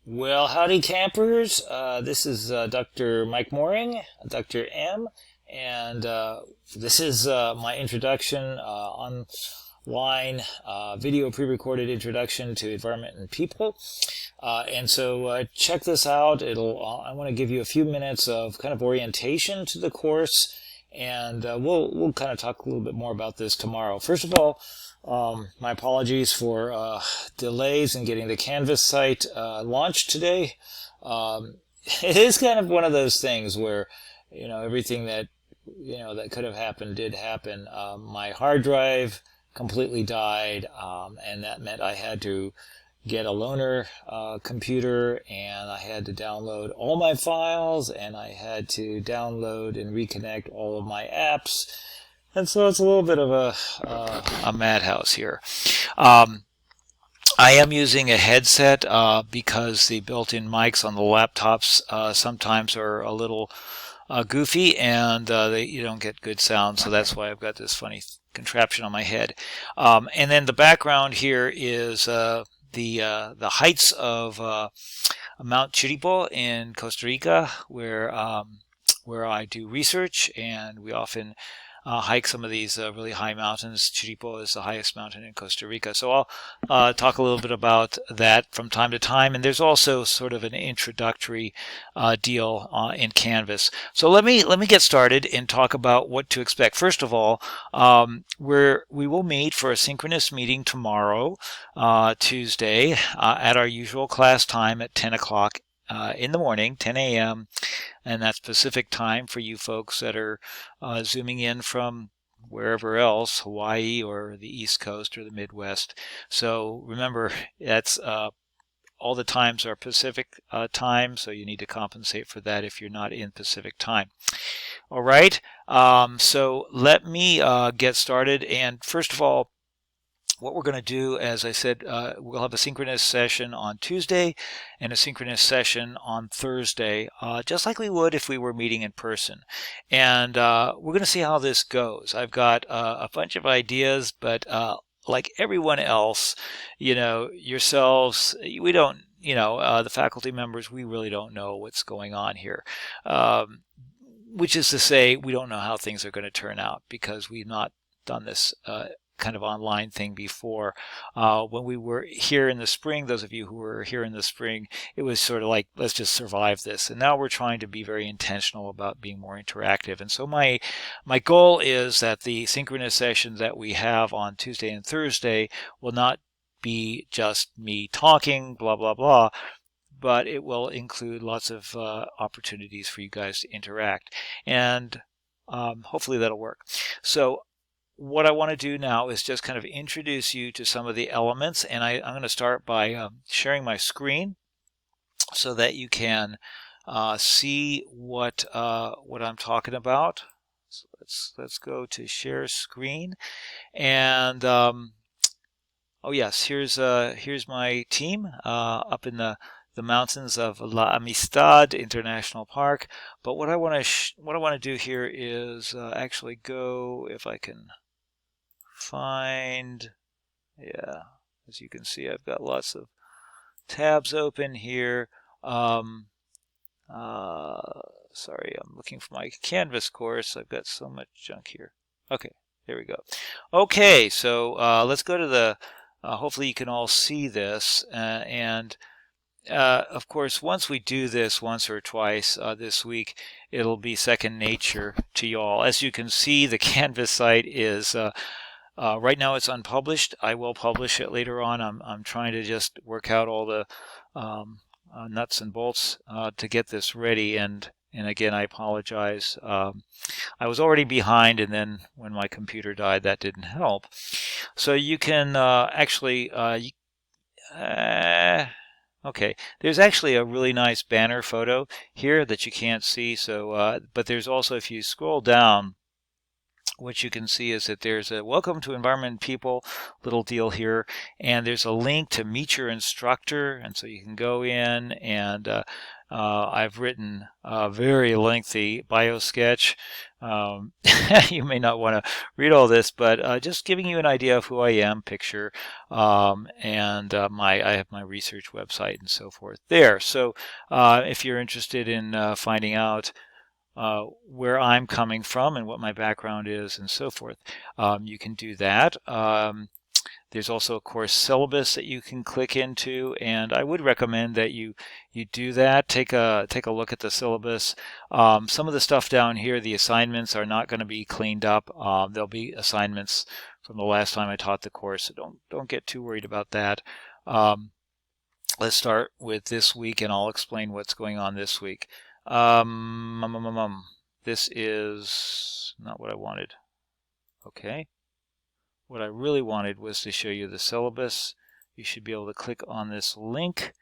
Well, howdy, campers. This is Dr. Mike Mooring, Dr. M, and this is my introduction online video pre-recorded introduction to environment and people. And so check this out. I want to give you a few minutes of kind of orientation to the course, and we'll kind of talk a little bit more about this tomorrow. First of all, my apologies for delays in getting the Canvas site launched today. It is kind of one of those things where, everything that, that could have happened did happen. My hard drive completely died, and that meant I had to get a loaner computer, and I had to download all my files, and I had to download and reconnect all of my apps. And so it's a little bit of a madhouse here. Um, I am using a headset because the built-in mics on the laptops sometimes are a little goofy, and you don't get good sound, so that's why I've got this funny contraption on my head. And then the background here is the heights of Mount Chiripo in Costa Rica, where I do research, and we often hike some of these really high mountains. Chiripo is the highest mountain in Costa Rica. So I'll talk a little bit about that from time to time. And there's also sort of an introductory deal in Canvas. So let me get started and talk about what to expect. First of all, we will meet for a synchronous meeting tomorrow, Tuesday, at our usual class time at 10 o'clock in the morning, 10 a.m., and that's Pacific time for you folks that are zooming in from wherever else, Hawaii or the East Coast or the Midwest. So remember, that's all the times are Pacific time, so you need to compensate for that if you're not in Pacific time. All right, so let me get started. And first of all, what we're going to do, as I said, we'll have a synchronous session on Tuesday and a synchronous session on Thursday, just like we would if we were meeting in person. And we're going to see how this goes. I've got a bunch of ideas, but like everyone else, yourselves, we don't, the faculty members, we really don't know what's going on here. Which is to say, we don't know how things are going to turn out because we've not done this kind of online thing before. When we were here in the spring, those of you who were here in the spring, it was sort of like, let's just survive this. And now we're trying to be very intentional about being more interactive. And so my goal is that the synchronous sessions that we have on Tuesday and Thursday will not be just me talking, blah, blah, blah, but it will include lots of opportunities for you guys to interact. And hopefully that'll work. So what I want to do now is just kind of introduce you to some of the elements, and I'm going to start by sharing my screen so that you can see what I'm talking about. So let's go to share screen, and oh yes, here's my team up in the mountains of La Amistad International Park. But what I want to do here is actually go, if I can find, yeah, as you can see, I've got lots of tabs open here. Sorry, I'm looking for my Canvas course. I've got so much junk here. Okay, there we go. Okay, so let's go to the, hopefully you can all see this, and of course, once we do this once or twice this week, it'll be second nature to y'all. As you can see, the Canvas site is right now it's unpublished. I will publish it later on. I'm trying to just work out all the nuts and bolts to get this ready. And again, I apologize. I was already behind, and then when my computer died, that didn't help. So you can actually okay, there's actually a really nice banner photo here that you can't see. So, but there's also, if you scroll down, what you can see is that there's a welcome to Environment People little deal here, and there's a link to meet your instructor, and so you can go in and I've written a very lengthy bio sketch. You may not want to read all this, but just giving you an idea of who I am, picture, and I have my research website and so forth there. So if you're interested in finding out where I'm coming from and what my background is and so forth, you can do that. There's also a course syllabus that you can click into, and I would recommend that you do that. Take a look at the syllabus. Some of the stuff down here, the assignments, are not going to be cleaned up. There'll be assignments from the last time I taught the course, so don't get too worried about that. Let's start with this week, and I'll explain what's going on this week. This is not what I wanted. Okay. What I really wanted was to show you the syllabus. You should be able to click on this link,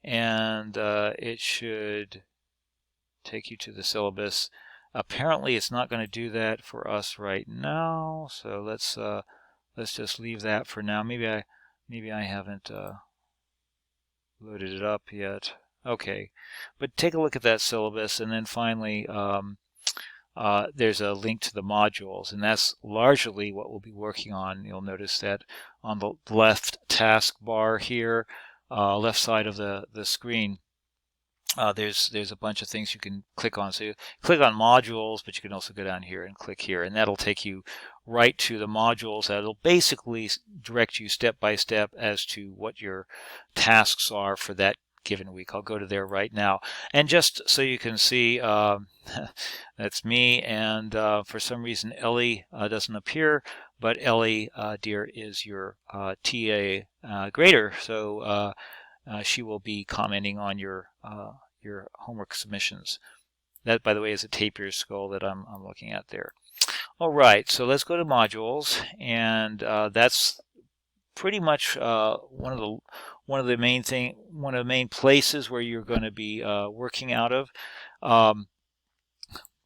and it should take you to the syllabus. Apparently, it's not going to do that for us right now, so let's just leave that for now. Maybe I haven't loaded it up yet. Okay, but take a look at that syllabus, and then finally there's a link to the modules, and that's largely what we'll be working on. You'll notice that on the left taskbar here, left side of the screen, there's a bunch of things you can click on. So you click on modules, but you can also go down here and click here, and that'll take you right to the modules. That'll basically direct you step by step as to what your tasks are for that given week. I'll go to there right now, and just so you can see, that's me, and for some reason Ellie doesn't appear, but Ellie dear is your TA grader, so she will be commenting on your homework submissions. That, by the way, is a tapir skull that I'm looking at there. All right, so let's go to modules, and that's pretty much one of the main places where you're going to be working out of.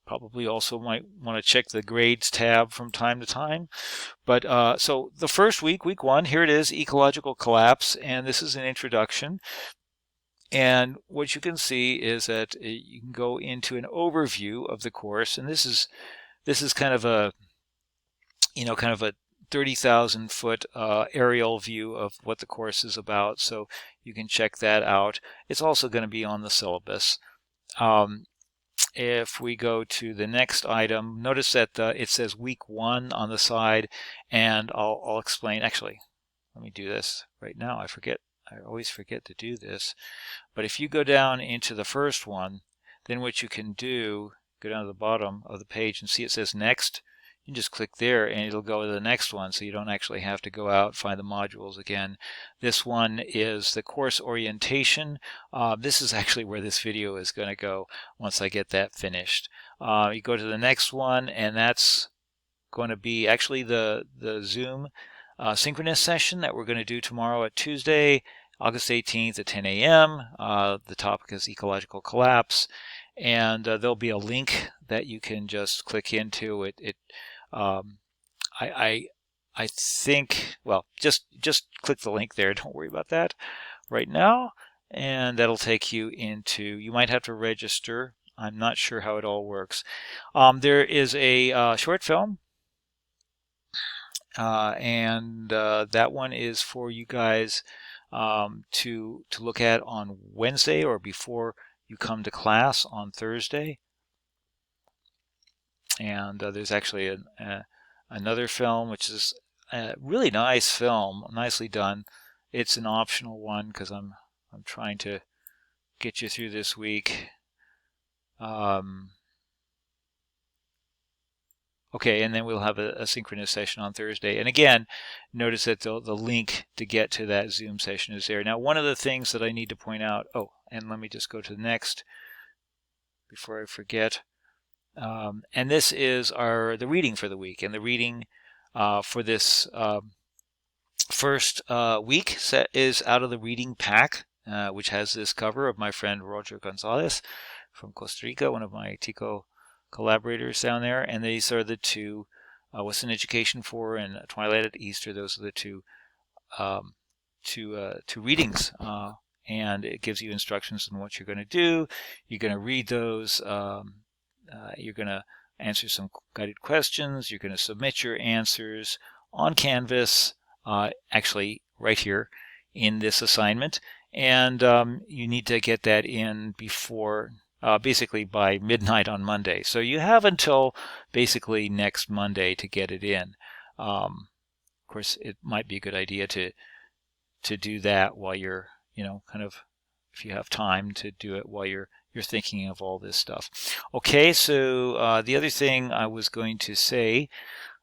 Probably also might want to check the grades tab from time to time. But so the first week 1, here it is, ecological collapse, and this is an introduction. And what you can see is that you can go into an overview of the course, and this is kind of a 30,000 foot aerial view of what the course is about, so you can check that out. It's also going to be on the syllabus. If we go to the next item, notice that it says week 1 on the side, and I'll explain. Actually, let me do this right now. I always forget to do this. But if you go down into the first one, then what you can do, go down to the bottom of the page and see it says next. You can just click there and it'll go to the next one, so you don't actually have to go out and find the modules again. This one is the course orientation. This is actually where this video is going to go once I get that finished. You go to the next one, and that's going to be actually the Zoom synchronous session that we're going to do tomorrow at Tuesday, August 18th at 10 a.m. The topic is ecological collapse, and there'll be a link that you can just click into. I think, well, just click the link there. Don't worry about that right now, and that'll take you into. You might have to register. I'm not sure how it all works. There is a short film. And that one is for you guys to look at on Wednesday or before you come to class on Thursday. And there's actually another film, which is a really nice film, nicely done. It's an optional one because I'm trying to get you through this week. Okay, and then we'll have a synchronous session on Thursday. And again, notice that the link to get to that Zoom session is there. Now, one of the things that I need to point out, and let me just go to the next before I forget. And this is the reading for the week. And the reading for this first week is out of the reading pack, which has this cover of my friend Roger Gonzalez from Costa Rica, one of my TICO collaborators down there, and these are the two What's an Education For and Twilight at Easter. Those are the two readings, and it gives you instructions on what you're going to do. You're going to read those. You're going to answer some guided questions. You're going to submit your answers on Canvas, actually right here in this assignment, and you need to get that in before basically by midnight on Monday. So you have until basically next Monday to get it in. Of course, it might be a good idea to do that while you're, kind of, if you have time to do it while you're thinking of all this stuff. Okay, so the other thing I was going to say,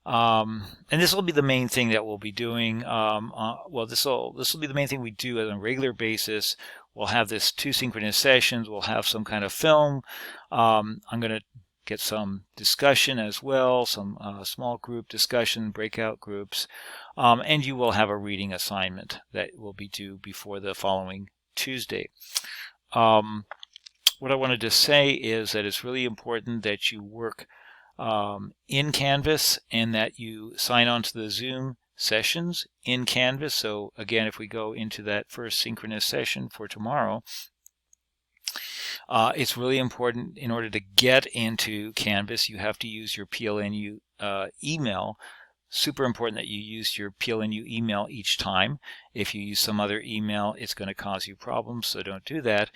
and this will be the main thing that we'll be doing. This will be the main thing we do on a regular basis. We'll have this 2 synchronous sessions. We'll have some kind of film. I'm going to get some discussion as well, some small group discussion, breakout groups, and you will have a reading assignment that will be due before the following Tuesday. What I wanted to say is that it's really important that you work in Canvas and that you sign on to the Zoom sessions in Canvas. So again, if we go into that first synchronous session for tomorrow, it's really important in order to get into Canvas, you have to use your PLNU email. Super important that you use your PLNU email each time. If you use some other email, it's going to cause you problems, so don't do that.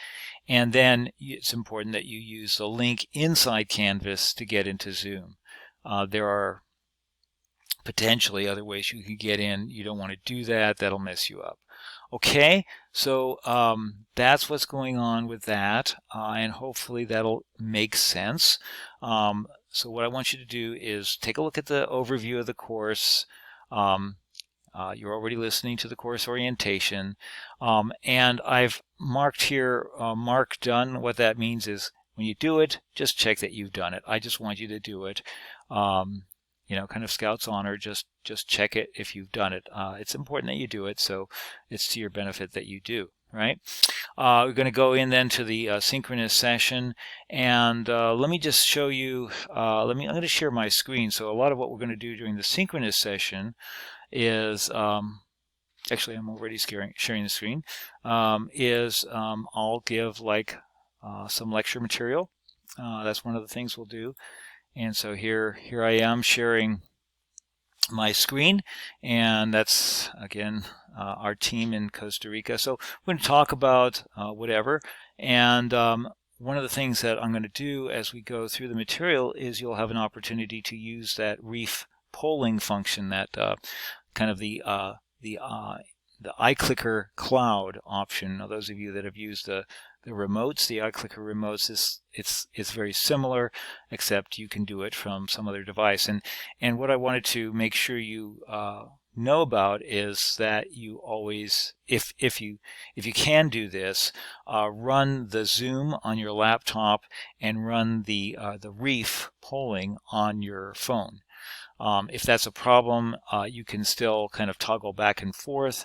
And then it's important that you use the link inside Canvas to get into Zoom. There are potentially other ways you can get in. You don't want to do that. That'll mess you up. Okay, so that's what's going on with that, and hopefully that'll make sense. So what I want you to do is take a look at the overview of the course. You're already listening to the course orientation, and I've marked here, mark done. What that means is when you do it, just check that you've done it. I just want you to do it. Kind of Scout's honor, just check it if you've done it. It's important that you do it, so it's to your benefit that you do, right? We're going to go in then to the synchronous session, and let me just show you, I'm going to share my screen. So a lot of what we're going to do during the synchronous session is, actually I'm already sharing the screen, I'll give like some lecture material. That's one of the things we'll do. And so here I am sharing my screen, and that's again our team in Costa Rica. So we're going to talk about whatever, and one of the things that I'm going to do as we go through the material is you'll have an opportunity to use that Reef polling function, that kind of the iClicker Cloud option. Now, those of you that have used the remotes, the iClicker remotes, it's very similar, except you can do it from some other device. And what I wanted to make sure you know about is that you always, if you can do this, run the Zoom on your laptop and run the Reef polling on your phone. If that's a problem, you can still kind of toggle back and forth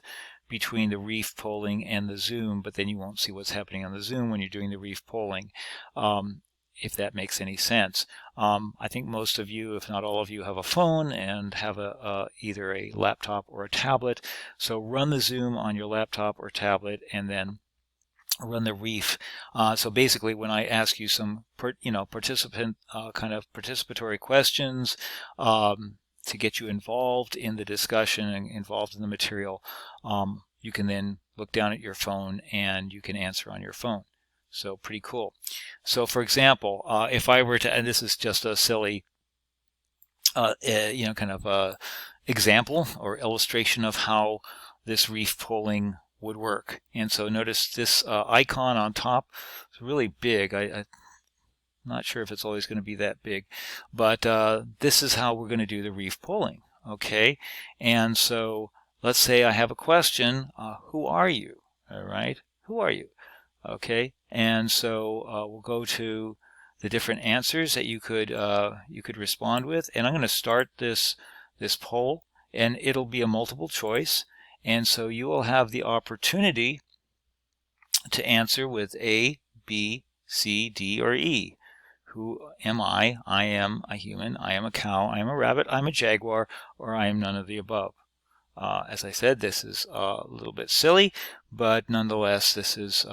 between the Reef polling and the Zoom, but then you won't see what's happening on the Zoom when you're doing the Reef polling, if that makes any sense. I think most of you, if not all of you, have a phone and have either a laptop or a tablet. So run the Zoom on your laptop or tablet and then run the Reef. So basically, when I ask you some participatory questions to get you involved in the discussion and involved in the material, you can then look down at your phone and you can answer on your phone. So pretty cool. So for example, if I were to, and this is just a silly example or illustration of how this Reef polling would work. And so notice this icon on top is really big. I'm not sure if it's always going to be that big, but this is how we're going to do the Reef polling. Okay, and so let's say I have a question. Who are you? All right, who are you? Okay, and so we'll go to the different answers that you could respond with, and I'm going to start this poll, and it'll be a multiple choice. And so you will have the opportunity to answer with A, B, C, D, or E. who am I? I am a human, I am a cow, I am a rabbit, I'm a jaguar, or I am none of the above. As I said, this is a little bit silly, but nonetheless, this is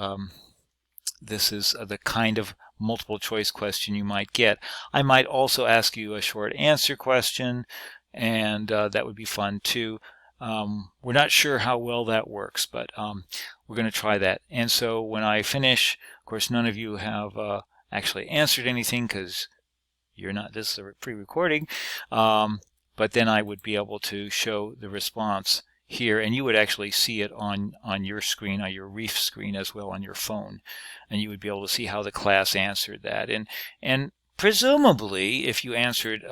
the kind of multiple choice question you might get. I might also ask you a short answer question, and that would be fun too. We're not sure how well that works, but we're going to try that. And so when I finish, of course, none of you have actually answered anything because you're not, this is a pre-recording, but then I would be able to show the response here, and you would actually see it on your screen, on your Reef screen as well on your phone, and you would be able to see how the class answered that. And presumably, if you answered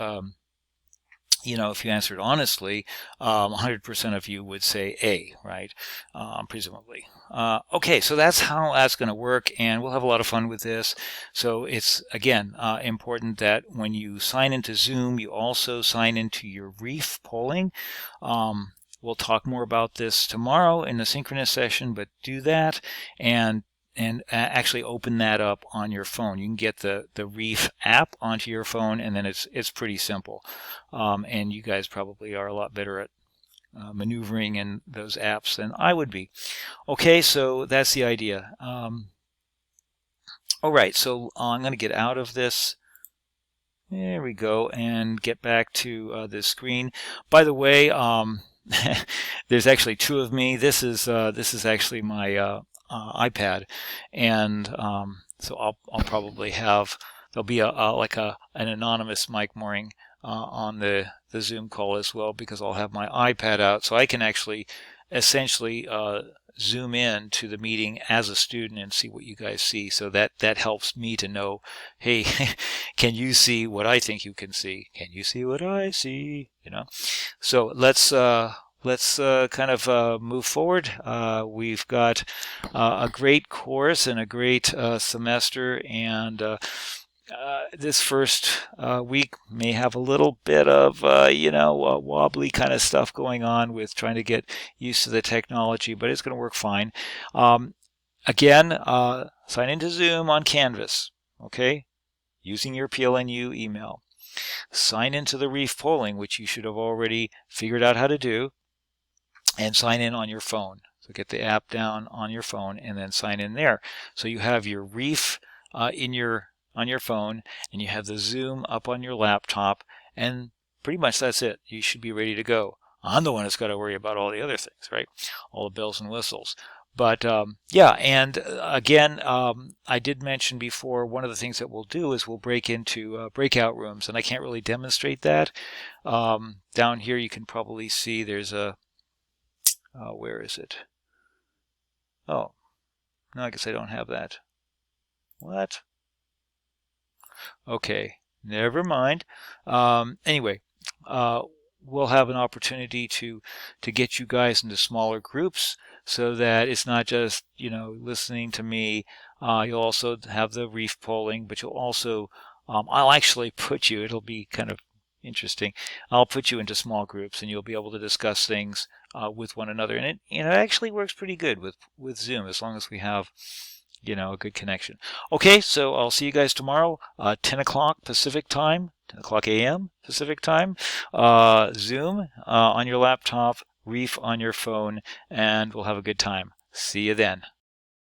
if you answered honestly, 100% of you would say A, right? Presumably. Okay, so that's how that's going to work, and we'll have a lot of fun with this. So it's, again, important that when you sign into Zoom, you also sign into your Reef polling. We'll talk more about this tomorrow in the synchronous session, but do that and actually open that up on your phone. You can get the Reef app onto your phone, and then it's pretty simple. And you guys probably are a lot better at maneuvering in those apps than I would be. Okay, so that's the idea. All right, so I'm going to get out of this. There we go, and get back to the screen. By the way, there's actually two of me. This is actually my iPad, and so I'll probably have, there'll be an anonymous Mike Mooring on the Zoom call as well, because I'll have my iPad out, so I can actually essentially zoom in to the meeting as a student and see what you guys see. So that helps me to know, hey, can you see what I think you can see? Can you see what I see? So let's kind of move forward. We've got a great course and a great semester, and this first week may have a little bit of wobbly kind of stuff going on with trying to get used to the technology, but it's going to work fine. Again, sign into Zoom on Canvas, okay, using your PLNU email. Sign into the Reef polling, which you should have already figured out how to do, and sign in on your phone. So get the app down on your phone and then sign in there. So you have your Reef on your phone, and you have the Zoom up on your laptop, and pretty much that's it. You should be ready to go. I'm the one that's got to worry about all the other things, right? All the bells and whistles. But yeah, and again, I did mention before, one of the things that we'll do is we'll break into breakout rooms, and I can't really demonstrate that. Down here you can probably see there's a, where is it? Oh, no, I guess I don't have that. What? Okay, never mind. Anyway, we'll have an opportunity to get you guys into smaller groups, so that it's not just listening to me. You'll also have the Reef polling, but you'll also I'll actually put you, it'll be kind of interesting, I'll put you into small groups, and you'll be able to discuss things with one another, and it actually works pretty good with Zoom, as long as we have a good connection. Okay, so I'll see you guys tomorrow, 10 o'clock Pacific time, 10 o'clock a.m. Pacific time, Zoom on your laptop, Reef on your phone, and we'll have a good time. See you then.